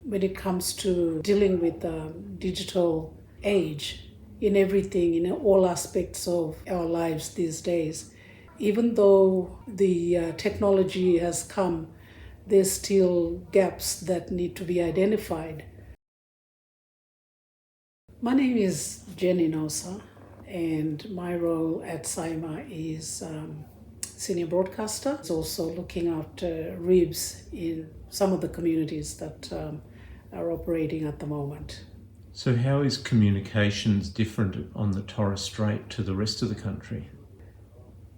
when it comes to dealing with the digital age in everything, in all aspects of our lives these days. Even though the technology has come, there's still gaps that need to be identified. My name is Enosa, and my role at TSIMA is senior broadcaster. It's also looking after RIBs in some of the communities that are operating at the moment. So how is communications different on the Torres Strait to the rest of the country?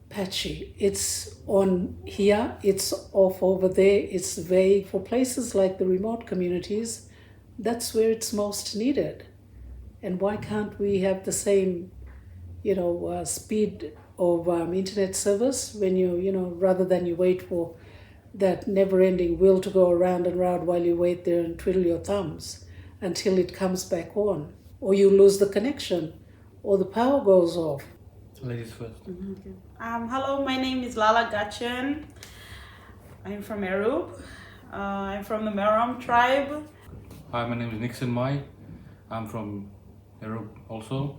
Patchy. It's on here, it's off over there, it's vague. For places like the remote communities, that's where it's most needed. And why can't we have the same, speed of internet service when rather than you wait for that never-ending wheel to go around and round while you wait there and twiddle your thumbs until it comes back on, or you lose the connection, or the power goes off. Ladies first. Okay. Hello, my name is Lala Gutchen. I'm from Erub. I'm from the Merom tribe. Hi, my name is Nixon. I'm from Erub also.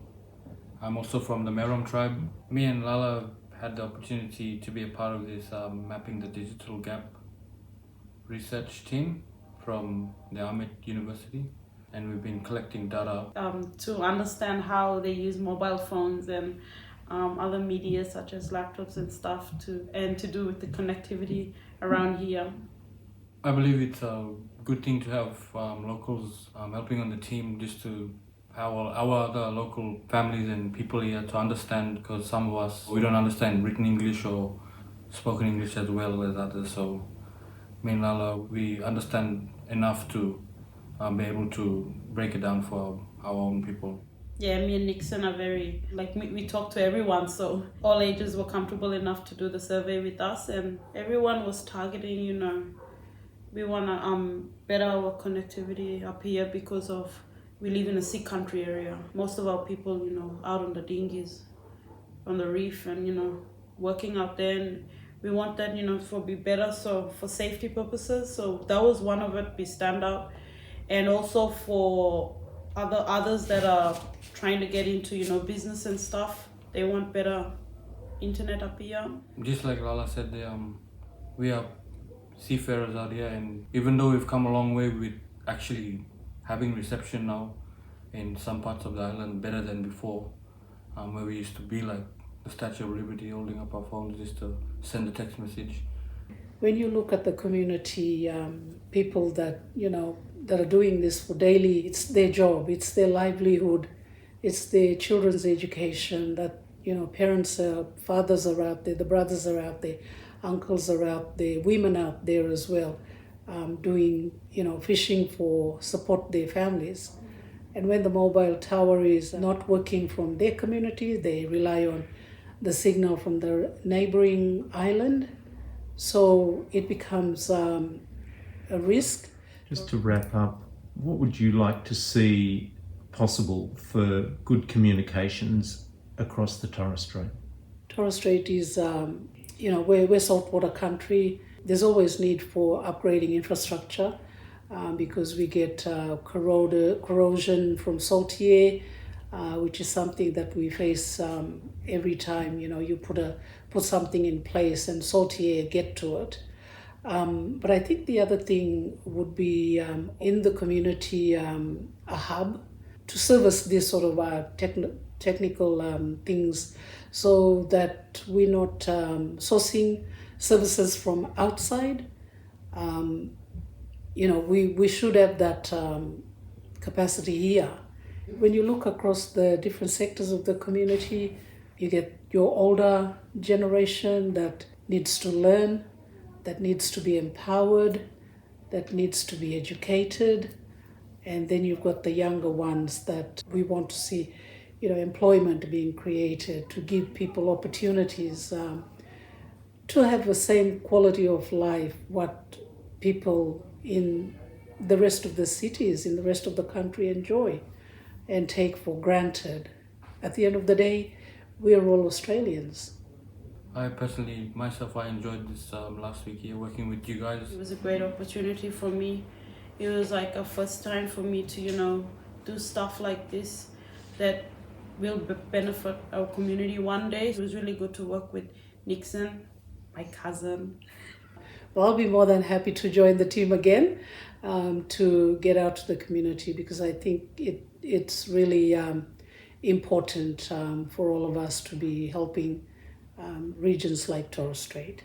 I'm also from the Merom tribe. Me and Lala had the opportunity to be a part of this Mapping the Digital Gap research team from the Ahmed University. And we've been collecting data to understand how they use mobile phones and other media such as laptops and stuff to do with the connectivity around here. I believe it's a good thing to have locals helping on the team, just to our other local families and people here to understand, because some of us, we don't understand written English or spoken English as well as others. So me and Lala, we understand enough to be able to break it down for our own people. Yeah, me and Nixon are very, we talk to everyone, so all ages were comfortable enough to do the survey with us, and everyone was targeting, we want to better our connectivity up here because we live in a sea country area. Most of our people, out on the dinghies, on the reef, and, working out there, and we want that, for be better, so for safety purposes. So that was one of it, we stand out. And also for others that are trying to get into, business and stuff, they want better internet up here. Just like Lala said, we are seafarers out here, and even though we've come a long way with actually having reception now in some parts of the island better than before, where we used to be like the Statue of Liberty, holding up our phones just to send a text message. When you look at the community, people that that are doing this for daily, it's their job, it's their livelihood, it's their children's education, that parents, fathers are out there, the brothers are out there, uncles are out there, women out there as well, doing fishing for support their families. And when the mobile tower is not working from their community, they rely on the signal from the neighboring island. So it becomes a risk. Just to wrap up, what would you like to see possible for good communications across the Torres Strait? Torres Strait is, we're saltwater country. There's always need for upgrading infrastructure because we get corrosion from salt air, which is something that we face every time you put something in place and salt air get to it. But I think the other thing would be in the community a hub to service this sort of technical things, so that we're not sourcing services from outside. We should have that capacity here. When you look across the different sectors of the community, you get your older generation that needs to learn, that needs to be empowered, that needs to be educated. And then you've got the younger ones that we want to see, employment being created to give people opportunities to have the same quality of life what people in the rest of the cities, in the rest of the country enjoy and take for granted. At the end of the day, we are all Australians. I personally, I enjoyed this last week here working with you guys. It was a great opportunity for me it was like a first time for me to, do stuff like this that will benefit our community one day. It was really good to work with Nixon, my cousin. Well, I'll be more than happy to join the team again to get out to the community, because I think it's really important for all of us to be helping regions like Torres Strait.